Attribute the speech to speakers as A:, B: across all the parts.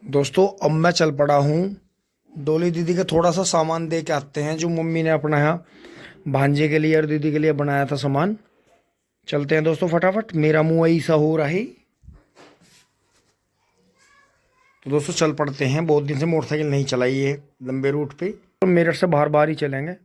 A: दोस्तों अब मैं चल पड़ा हूँ डोली दीदी के थोड़ा सा सामान दे के आते हैं जो मम्मी ने अपना यहाँ भांजे के लिए और दीदी के लिए बनाया था सामान। चलते हैं दोस्तों फटाफट, मेरा मुंह ऐसा हो रहा है। तो दोस्तों चल पड़ते हैं, बहुत दिन से मोटरसाइकिल नहीं चलाई है लंबे रूट पे, तो मेरठ से बाहर बाहर ही चलेंगे।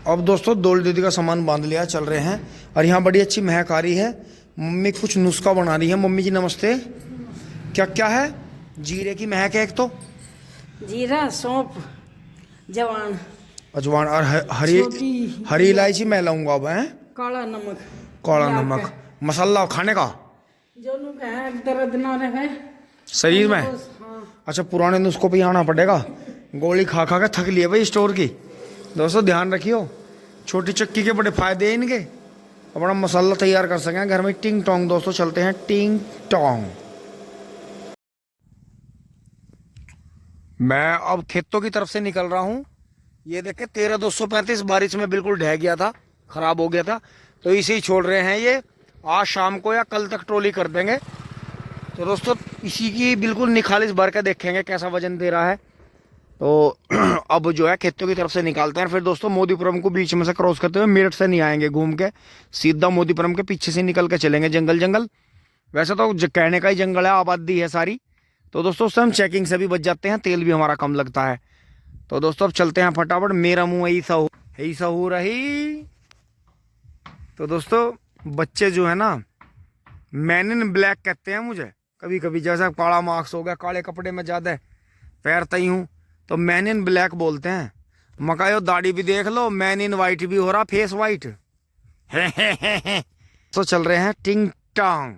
A: अब दोस्तों डोली दीदी का सामान बांध लिया, चल रहे हैं। और यहाँ बड़ी अच्छी महक आ रही है, मम्मी कुछ नुस्खा बना रही है। मम्मी जी नमस्ते। क्या क्या है? जीरे की महक है एक तो,
B: जीरा, सौंफ, जवान,
A: अजवान और हरी इलायची मैं लाऊंगा अब है।
B: काला नमक,
A: काला नमक, मसाला खाने का
B: जो नुस्खा है दर्द ना रहे
A: शरीर में।
B: हाँ।
A: अच्छा पुराने नुस्खों पे आना पड़ेगा, गोली खा खा के थक लिए भाई स्टोर की। दोस्तों ध्यान रखियो, छोटी चक्की के बड़े फायदे हैं इनके, अपना मसाला तैयार कर सकें घर में। टिंग टोंग दोस्तों चलते हैं टिंग टोंग। मैं अब खेतों की तरफ से निकल रहा हूँ। ये देखे 13,235 बारिश में बिल्कुल ढह गया था, खराब हो गया था, तो इसे ही छोड़ रहे हैं। ये आज शाम को या कल तक ट्रोली कर देंगे। तो दोस्तों इसी की बिल्कुल निखालिस भर के देखेंगे कैसा वजन दे रहा है। तो अब जो है खेतों की तरफ से निकालते हैं, फिर दोस्तों मोदीपुरम को बीच में से क्रॉस करते हुए मेरठ से नहीं आएंगे, घूम के सीधा मोदीपुरम के पीछे से निकल के चलेंगे जंगल जंगल। वैसे तो कहने का ही जंगल है, आबादी है सारी। तो दोस्तों उससे हम चेकिंग से भी बच जाते हैं, तेल भी हमारा कम लगता है। तो दोस्तों अब चलते हैं फटाफट, मेरा मुंह ऐसा हो रही। तो दोस्तों बच्चे जो है ना मैन इन ब्लैक कहते हैं मुझे कभी कभी, जैसा काला मार्क्स हो गया, काले कपड़े में ज़्यादा पैरता ही हूँ तो मैन इन ब्लैक बोलते हैं। मकायो दाढ़ी भी देख लो, मैन इन वाइट भी हो रहा, फेस वाइट। तो चल रहे हैं टिंग टांग।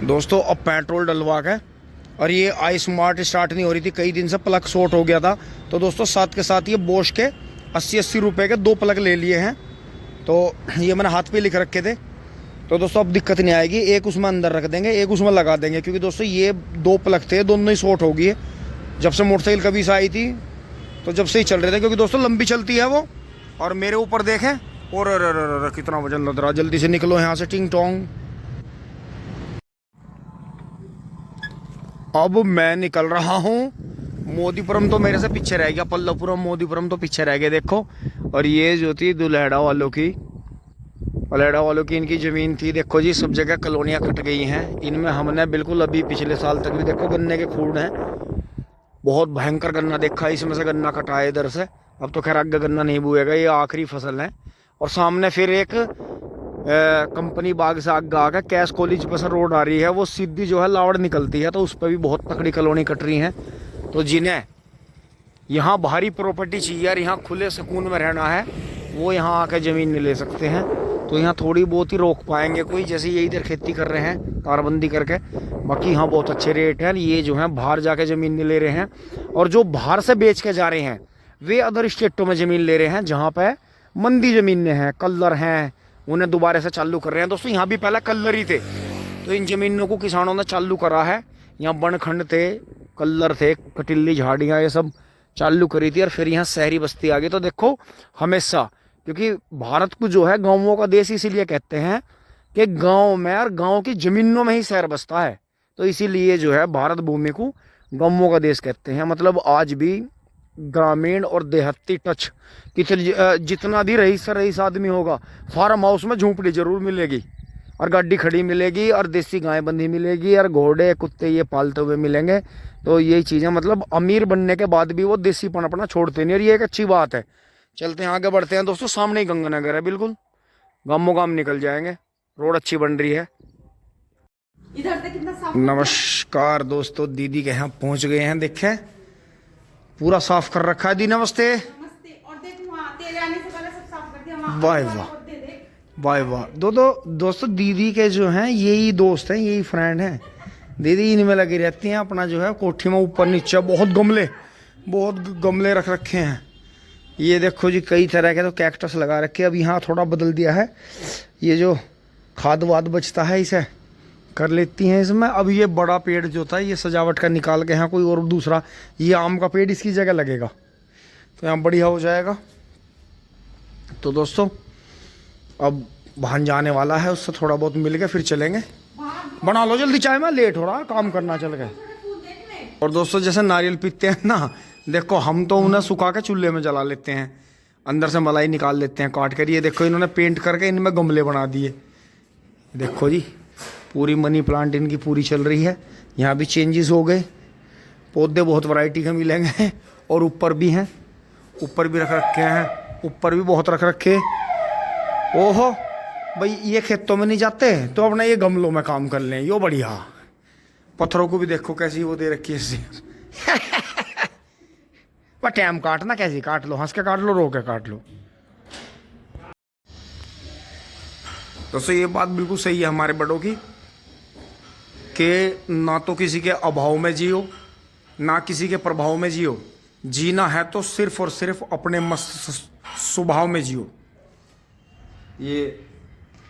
A: दोस्तों अब पेट्रोल डलवा के, और ये आई स्मार्ट स्टार्ट नहीं हो रही थी, कई दिन से प्लग शॉर्ट हो गया था। तो दोस्तों साथ के साथ ये बोश के 80-80 रुपए के 2 प्लग ले लिए हैं। तो ये मैंने हाथ पे लिख रखे थे। तो दोस्तों अब दिक्कत नहीं आएगी, एक उसमें अंदर रख देंगे, एक उसमें लगा देंगे, क्योंकि दोस्तों ये 2 प्लग थे, दोनों ही शॉर्ट हो गई है जब से मोटरसाइकिल कभी से आई थी। तो जब से ही चल रहे थे, क्योंकि दोस्तों लंबी चलती है वो। और मेरे ऊपर देखें, और कितना वजन लग रहा। जल्दी से निकलो यहाँ से टिंग टोंग। अब मैं निकल रहा हूँ, मोदीपुरम तो मेरे से पीछे रह गया, पल्लवपुरम मोदीपुरम तो पीछे रह गए देखो। और ये जो थी दुल्हेड़ा वालों की, इनकी ज़मीन थी। देखो जी सब जगह कॉलोनियाँ कट गई हैं इनमें। हमने बिल्कुल अभी पिछले साल तक भी देखो गन्ने के खूड़ हैं, बहुत भयंकर गन्ना देखा, इसमें से गन्ना कटा है इधर से। अब तो खैर आगे गन्ना नहीं बुएगा, ये आखिरी फसल है। और सामने फिर एक कंपनी बाग से आगे आकर कैश कॉलेज पर से रोड आ रही है, वो सीधी जो है लावड़ निकलती है, तो उस पर भी बहुत तकड़ी कॉलोनी कट रही हैं। तो जिन्हें यहाँ भारी प्रॉपर्टी चाहिए और यहाँ खुले सुकून में रहना है, वो यहाँ आकर ज़मीन नहीं ले सकते हैं। तो यहाँ थोड़ी बहुत ही रोक पाएंगे कोई, जैसे ये इधर खेती कर रहे हैं तारबंदी करके। बाकी यहाँ बहुत अच्छे रेट हैं। ये जो है बाहर जाके ज़मीन नहीं ले रहे हैं, और जो बाहर से बेच के जा रहे हैं वे अदर स्टेटों में ज़मीन ले रहे हैं, जहाँ पर मंदी ज़मीनें हैं, कल्लर हैं, उन्हें दोबारा से चालू कर रहे हैं। दोस्तों यहाँ भी पहले कल्लर ही थे, तो इन ज़मीनों को किसानों ने चालू करा है। यहाँ बनखंड थे, कल्लर थे, कटिल्ली झाड़ियाँ, ये सब चालू करी थी, और फिर यहाँ शहरी बस्ती आ गई। तो देखो हमेशा, क्योंकि भारत को जो है गाँवों का देश इसीलिए कहते हैं कि गाँव में और गाँव की ज़मीनों में ही शहर बसता है। तो इसीलिए जो है भारत भूमि को गाँवों का देश कहते हैं। मतलब आज भी ग्रामीण और देहाती टच जितना भी रईस आदमी होगा, फार्म हाउस में झोंपड़ी जरूर मिलेगी, और गाड़ी खड़ी मिलेगी, और देसी गाय बंधी मिलेगी, और घोड़े कुत्ते ये पालते हुए मिलेंगे। तो यही चीज़ें, मतलब अमीर बनने के बाद भी वो देसीपन अपना छोड़ते नहीं, और ये एक अच्छी बात है। चलते हैं आगे बढ़ते हैं दोस्तों, सामने ही गंगानगर है, बिल्कुल गामो गाम निकल जाएंगे, रोड अच्छी बन रही है।
B: इधर से कितना साफ।
A: नमस्कार दोस्तों, दीदी के यहाँ पहुँच गए हैं, देखें पूरा साफ कर रखा है। दी नमस्ते।
B: नमस्ते। और देख वहां तेरे आने से पहले सब साफ कर दिया वहां।
A: वाह वाह वाह। दोस्तों दीदी के जो हैं यही दोस्त हैं, यही फ्रेंड हैं। दीदी इनमें लगी रहती हैं, अपना जो है कोठी में ऊपर नीचे बहुत गमले रख रखे हैं। ये देखो जी कई तरह के तो कैक्टस लगा रखे हैं। अब यहाँ थोड़ा बदल दिया है, ये जो खाद वाद बचता है इसे कर लेती हैं इसमें। अब ये बड़ा पेड़ जो था ये सजावट का निकाल के यहाँ कोई और दूसरा, ये आम का पेड़ इसकी जगह लगेगा, तो यहाँ बढ़िया हो जाएगा। तो दोस्तों अब भांजा आने वाला है, उससे थोड़ा बहुत मिल के फिर चलेंगे। बना लो जल्दी चाय, मैं लेट हो रहा, काम करना चल गए। और दोस्तों जैसे नारियल पीते हैं ना, देखो हम तो उन्हें सुखा के चूल्हे में जला लेते हैं, अंदर से मलाई निकाल लेते हैं काट कर। ये देखो इन्होंने पेंट करके इनमें गमले बना दिए। देखो जी पूरी मनी प्लांट इनकी पूरी चल रही है। यहाँ भी चेंजेस हो गए, पौधे बहुत वैरायटी के मिलेंगे। और ऊपर भी हैं, ऊपर भी रख रखे हैं, ऊपर भी बहुत रख रखे। ओहो भाई ये खेतों में नहीं जाते तो अपने ये गमलों में काम कर लें, यो बढ़िया। पत्थरों को भी देखो कैसी वो दे रखी है इससे। वह टाइम काटना कैसी काट लो, हंस के काट लो, रो के काट लो। दोस्तों ये बात बिल्कुल सही है हमारे बड़ों की कि ना तो किसी के अभाव में जियो, ना किसी के प्रभाव में जियो। जीना है तो सिर्फ और सिर्फ अपने मस्त स्वभाव में जियो। ये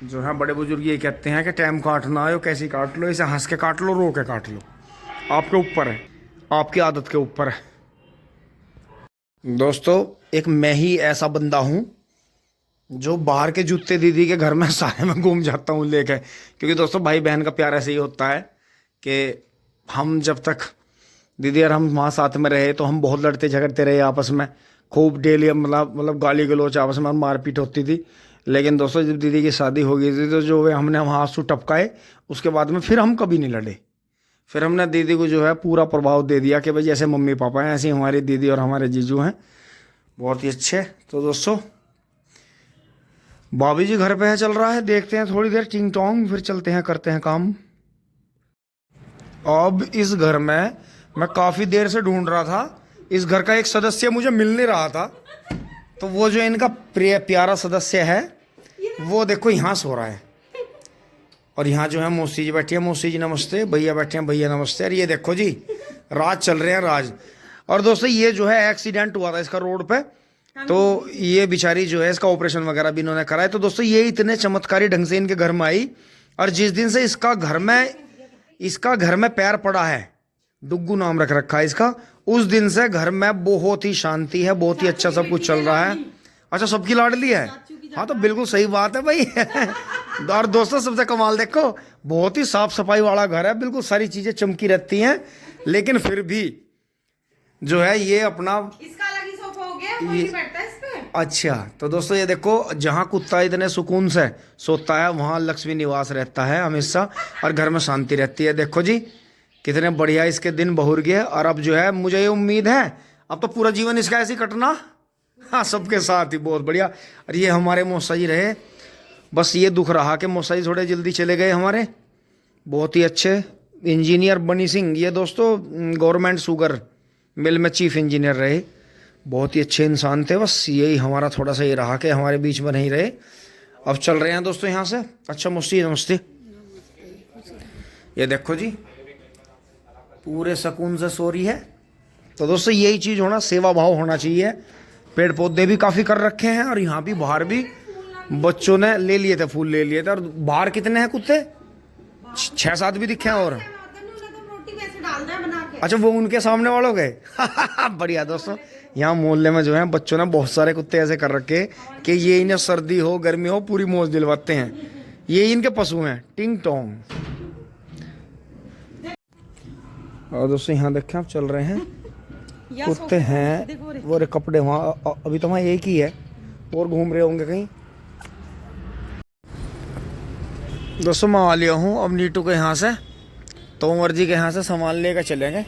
A: जो है बड़े बुजुर्ग ये कहते हैं कि टाइम काटना आयो कैसी काट लो, इसे हंस के काट लो, रो के काट लो, आपके ऊपर है, आपकी आदत के ऊपर है। दोस्तों एक मैं ही ऐसा बंदा हूँ जो बाहर के जूते दीदी के घर में सारे में घूम जाता हूँ लेके। क्योंकि दोस्तों भाई बहन का प्यार ऐसे ही होता है कि हम जब तक दीदी और हम वहाँ साथ में रहे तो हम बहुत लड़ते झगड़ते रहे आपस में, खूब डेली मतलब गाली गलोच आपस में मारपीट होती थी। लेकिन दोस्तों जब दीदी की शादी हो गई थी तो जो हमने वहाँ आंसू टपकाए, उसके बाद में फिर हम कभी नहीं लड़े। फिर हमने दीदी को जो है पूरा प्रभाव दे दिया कि भाई जैसे मम्मी पापा हैं ऐसे ही हमारी दीदी और हमारे जीजू हैं, बहुत ही अच्छे। तो दोस्तों भाभी जी घर पे है, चल रहा है, देखते हैं थोड़ी देर टिंग टोंग, फिर चलते हैं करते हैं काम। अब इस घर में मैं काफ़ी देर से ढूंढ रहा था, इस घर का एक सदस्य मुझे मिल नहीं रहा था। तो वो जो इनका प्यारा सदस्य है वो देखो यहाँ सो रहा है। और यहाँ जो है मौसी जी बैठी है, मौसी जी नमस्ते, भैया बैठे हैं, भैया नमस्ते। और ये देखो जी राज चल रहे हैं, राज। और दोस्तों ये जो है एक्सीडेंट हुआ था इसका रोड पे, तो ये बेचारी जो है इसका ऑपरेशन वगैरह भी इन्होंने कराया। तो दोस्तों ये इतने चमत्कारी ढंग से इनके घर में आई, और जिस दिन से इसका घर में पैर पड़ा है, डुग्गू नाम रख रखा है इसका, उस दिन से घर में बहुत ही शांति है, बहुत ही अच्छा सब कुछ चल रहा है। अच्छा सबकी लाडली है, हाँ तो बिल्कुल सही बात है भाई। और दोस्तों सबसे कमाल देखो, बहुत ही साफ सफाई वाला घर है, बिल्कुल सारी चीजें चमकी रहती हैं, लेकिन फिर भी जो है ये अपना
B: इसका अलग ही सोफा हो गया, कोई नहीं बैठता इस पे।
A: अच्छा तो दोस्तों ये देखो, जहाँ कुत्ता इतने सुकून से सोता है वहाँ लक्ष्मी निवास रहता है हमेशा, और घर में शांति रहती है। देखो जी कितने बढ़िया इसके दिन बहुर गए। और अब जो है मुझे ये उम्मीद है अब तो पूरा जीवन इसका ऐसे ही कटना, हाँ सबके साथ ही, बहुत बढ़िया। और ये हमारे मौसा जी रहे, बस ये दुख रहा कि मौसा जी थोड़े जल्दी चले गए हमारे, बहुत ही अच्छे इंजीनियर बनी सिंह, ये दोस्तों गवर्नमेंट शुगर मिल में चीफ इंजीनियर रहे, बहुत ही अच्छे इंसान थे। बस यही हमारा थोड़ा सा ये रहा कि हमारे बीच में नहीं रहे। अब चल रहे हैं दोस्तों यहाँ से। अच्छा मौसी नमस्ते। ये देखो जी पूरे सुकून से सो रही है। तो दोस्तों यही चीज़ होना, सेवा भाव होना चाहिए। पेड़ पौधे भी काफ़ी कर रखे हैं, और यहाँ भी बाहर भी बच्चों ने ले लिए थे, फूल ले लिए थे। और बाहर कितने हैं कुत्ते, 6-7 भी दिखे हैं। और अच्छा वो उनके सामने वालों गए। बढ़िया दोस्तों, यहाँ मोहल्ले में जो है बच्चों ने बहुत सारे कुत्ते ऐसे कर रखे कि ये इन्हें सर्दी हो गर्मी हो पूरी मौज दिलवाते हैं। ये इनके पशु हैं, टिंग टोंग। और दोस्तों यहाँ देखें आप चल रहे हैं, कुत्ते हैं, वो कपड़े वहाँ अभी तो वहाँ एक ही है, और घूम रहे होंगे कहीं। दोस्तों मैं आ लिया हूँ अब नीटू के यहाँ से, तोमर जी के यहाँ से सामान लेकर चलेंगे।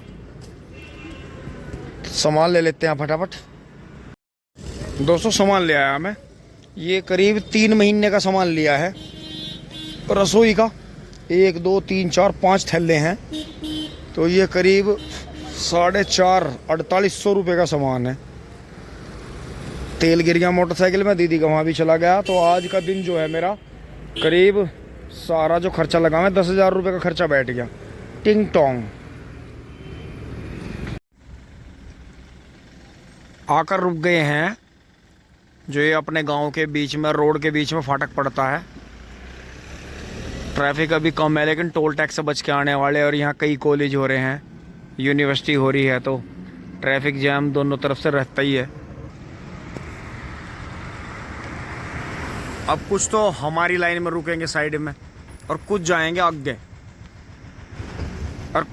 A: सामान ले लेते हैं फटाफट। दोस्तों सामान ले आया मैं, ये करीब 3 महीने का सामान लिया है रसोई का। 1 2 3 4 5 थैले हैं, तो ये करीब 450-4800 रुपये का सामान है। तेल गिर गया मोटरसाइकिल में, दीदी का वहाँ भी चला गया। तो आज का दिन जो है मेरा करीब सारा जो खर्चा लगा मैं 10,000 रुपये का खर्चा बैठ गया, टिंग टोंग। आकर रुक गए हैं जो ये अपने गांव के बीच में, रोड के बीच में फाटक पड़ता है। ट्रैफिक अभी कम है, लेकिन टोल टैक्स से बच के आने वाले। और यहाँ कई कॉलेज हो रहे हैं, यूनिवर्सिटी हो रही है, तो ट्रैफिक जैम दोनों तरफ से रहता ही है। अब कुछ तो हमारी लाइन में रुकेंगे साइड में, और कुछ जाएंगे आगे। और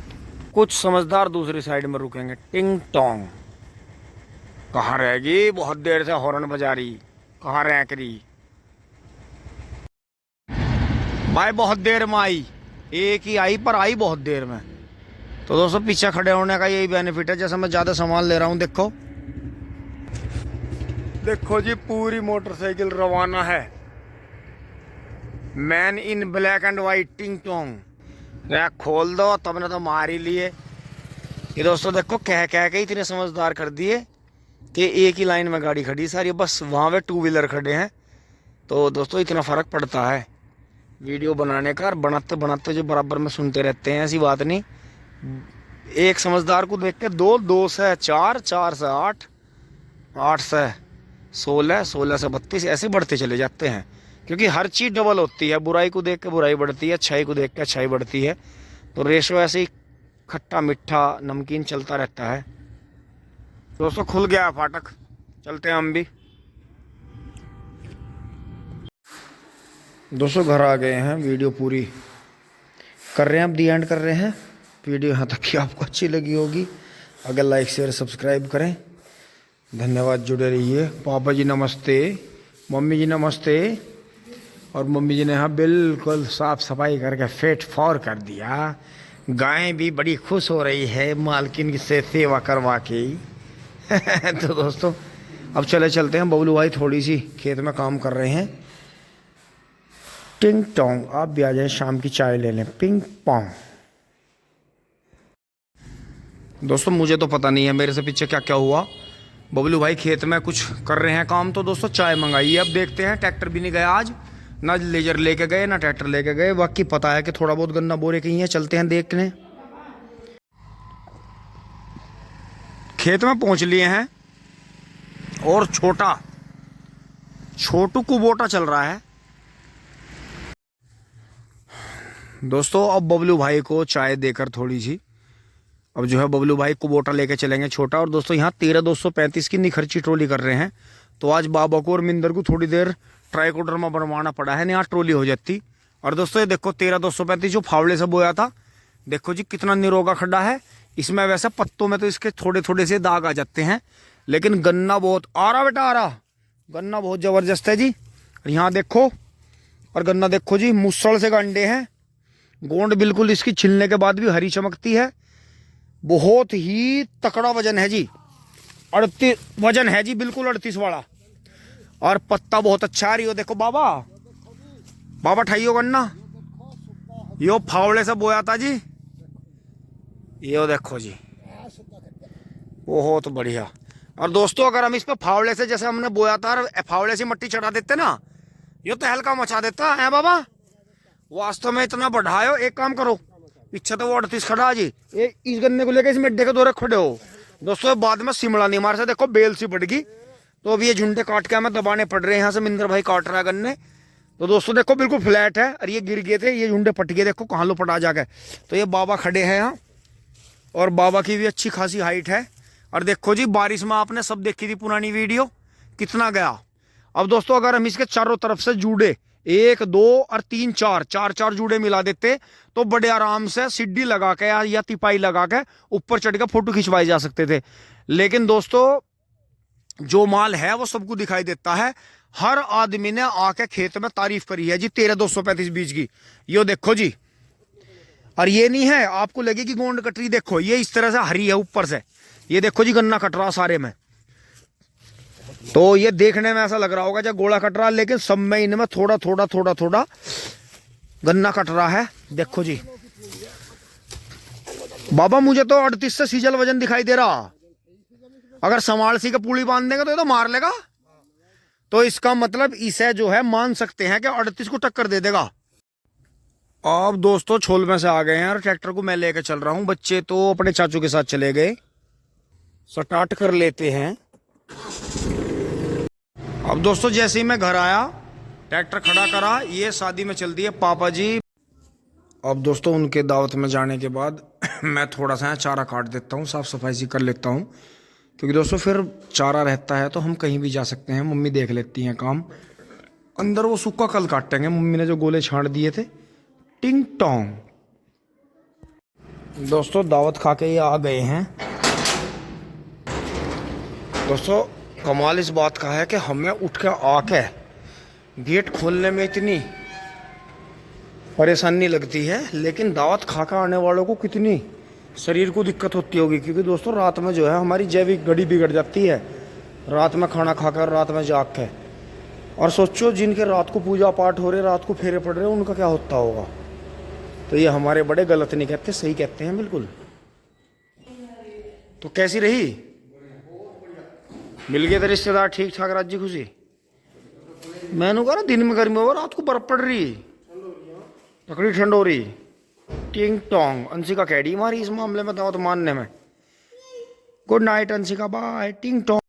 A: कुछ समझदार दूसरी साइड में रुकेंगे। टिंग टोंग। कहाँ रहेगी, बहुत देर से हॉर्न बजा रही, कहाँ रैंक रही भाई, बहुत देर में आई, एक ही आई पर आई बहुत देर में। तो दोस्तों पीछे खड़े होने का यही बेनिफिट है, जैसे मैं ज़्यादा सामान ले रहा हूँ। देखो देखो जी, पूरी मोटरसाइकिल रवाना है। Man in black and white, टिंग टोंग। रैक खोल दो, तब ने तो मार ही लिए। ये दोस्तों देखो, कह के इतने समझदार कर दिए कि एक ही लाइन में गाड़ी खड़ी सारी, बस वहाँ पे टू व्हीलर खड़े हैं। तो दोस्तों इतना फ़र्क पड़ता है वीडियो बनाने का, और बनाते बनाते जो बराबर में सुनते रहते हैं, ऐसी बात नहीं। एक समझदार को देख के दो, दो से चार, चार से आठ, आठ से 16, 16 से 32 ऐसे बढ़ते चले जाते हैं, क्योंकि हर चीज़ डबल होती है। बुराई को देख के बुराई बढ़ती है, अच्छाई को देख के अच्छाई बढ़ती है। तो रेशो ऐसे ही खट्टा मीठा नमकीन चलता रहता है। दोस्तों खुल गया है फाटक, चलते हैं हम भी। दोस्तों घर आ गए हैं, वीडियो पूरी कर रहे हैं, अब दी एंड कर रहे हैं। वीडियो यहाँ तक की आपको अच्छी लगी होगी, अगर लाइक शेयर सब्सक्राइब करें। धन्यवाद, जुड़े रहिए। पापा जी नमस्ते, मम्मी जी नमस्ते। और मम्मी जी ने यहाँ बिल्कुल साफ सफाई करके फेट फॉर कर दिया। गायें भी बड़ी खुश हो रही है मालकिन से सेवा करवा के। तो दोस्तों अब चलते हैं, बबलू भाई थोड़ी सी खेत में काम कर रहे हैं। टिंग टोंग, आप भी आ जाए शाम की चाय ले लें। Ping pong. दोस्तों मुझे तो पता नहीं है मेरे से पीछे क्या क्या हुआ। बबलू भाई खेत में कुछ कर रहे हैं काम, तो दोस्तों चाय मंगाई है। अब देखते हैं, ट्रैक्टर भी नहीं गया आज, ना लेजर लेके गए ना ट्रैक्टर लेके गए। बाकी पता है कि थोड़ा बहुत गन्ना बोरे कहीं है, चलते हैं देखने। खेत में पहुंच लिए हैं, और छोटू कुबोटा चल रहा है। दोस्तों अब बबलू भाई को चाय देकर थोड़ी सी, अब जो है बबलू भाई कुबोटा लेके चलेंगे छोटा। और दोस्तों यहाँ 13,235 की निखर्ची ट्रॉली कर रहे हैं। तो आज बाबा को और मिंदर को थोड़ी देर ट्राइकोडर में बनवाना पड़ा है, यहाँ ट्रॉली हो जाती। और दोस्तों ये देखो 13,235 जो फावड़े से बोया था, देखो जी कितना निरोगा खड्डा है इसमें। वैसे पत्तों में तो इसके थोड़े थोड़े से दाग आ जाते हैं, लेकिन गन्ना बहुत आ रहा बेटा, आ रहा गन्ना बहुत ज़बरदस्त है जी। और यहाँ देखो, और गन्ना देखो जी, मुसड़ से गंडे हैं। गोंड बिल्कुल इसकी छिलने के बाद भी हरी चमकती है। बहुत ही तकड़ा वजन है जी, 38 वजन है जी, बिल्कुल 38 वाला। और पत्ता बहुत अच्छा आ रही हो। देखो बाबा ठाइयो गन्ना, यो फावड़े से बोया था जी, यो देखो जी, बहुत बढ़िया। और दोस्तों अगर हम इस पे फावड़े से, जैसे हमने बोया था और फावड़े से मट्टी चढ़ा देते ना, यो तो हल्का मचा देता है बाबा। वास्तव में इतना बढ़ायो, एक काम करो, पीछे तो वो 38 खड़ा जी, इस गन्ने को लेकर इस मिड्डे के दौरे खड़े हो। दोस्तों बाद में शिमला नहीं मार से, देखो बेल सी बढ़ गई। तो अभी ये झुंडे काट के हमें दबाने पड़ रहे हैं, यहाँ से मिंदर भाई काट रहा है गन्ने। तो दोस्तों देखो बिल्कुल फ्लैट है, और ये गिर गए थे, ये झुंडे पट गए, देखो कहाँ लो पटा जाके। तो ये बाबा खड़े हैं यहाँ, और बाबा की भी अच्छी खासी हाइट है। और देखो जी बारिश में आपने सब देखी थी पुरानी वीडियो, कितना गया। अब दोस्तों अगर हम इसके चारों तरफ से जूड़े 1 2 और 3 4 जूड़े मिला देते, तो बड़े आराम से सीढ़ी लगा के या तिपाई लगा के ऊपर चढ़ के फोटो खिंचवाए जा सकते थे। लेकिन दोस्तों जो माल है वो सबको दिखाई देता है। हर आदमी ने आके खेत में तारीफ करी है जी 13,235 बीज की। यो देखो जी, और ये नहीं है आपको लगेगी गोंड कटरी, देखो ये इस तरह से हरी है ऊपर से। ये देखो जी गन्ना कट रहा सारे में, तो ये देखने में ऐसा लग रहा होगा जब गोला कट रहा, लेकिन सब में इनमें थोड़ा थोड़ा गन्ना कट रहा है। देखो जी बाबा, मुझे तो 38 से सीजल वजन दिखाई दे रहा। अगर संभाल सी के पुली बांध देंगे तो ये तो मार लेगा। तो इसका मतलब इसे जो है मान सकते हैं कि 38 को टक्कर दे देगा। अब दोस्तों छोल में से आ गए हैं, और ट्रैक्टर को मैं लेकर चल रहा हूं। बच्चे तो अपने चाचू के साथ चले गए। स्टार्ट कर लेते हैं। अब दोस्तों जैसे ही मैं घर आया, ट्रैक्टर खड़ा करा, ये शादी में चल दी है पापा जी। अब दोस्तों उनके दावत में जाने के बाद मैं थोड़ा सा चारा काट देता हूँ, साफ सफाई सी कर लेता हूँ, क्योंकि दोस्तों फिर चारा रहता है तो हम कहीं भी जा सकते हैं। मम्मी देख लेती हैं काम। अंदर वो सूखा कल काटेंगे, मम्मी ने जो गोले छांट दिए थे। टिंग टोंग। दोस्तों दावत खा के ये आ गए हैं। दोस्तों कमाल इस बात का है कि हमें उठ के आके गेट खोलने में इतनी परेशानी लगती है, लेकिन दावत खा कर आने वालों को कितनी शरीर को दिक्कत होती होगी, क्योंकि दोस्तों रात में जो है हमारी जैविक घड़ी बिगड़ जाती है, रात में खाना खाकर रात में जाग के। और सोचो जिनके रात को पूजा पाठ हो रहे, रात को फेरे पड़ रहे, उनका क्या होता होगा। तो ये हमारे बड़े गलत नहीं कहते, सही कहते हैं बिल्कुल। तो कैसी रही, मिल गए थे रिश्तेदार ठीक ठाक, राजी खुशी। मैंने कहा दिन में गर्मी हो, रात को बर्फ पड़ रही, लकड़ी ठंड हो रही। टिंग टोंग अंशिका कैडी मारी इस मामले में दावत मानने में। Good night Anshika, bye. टिंग टोंग।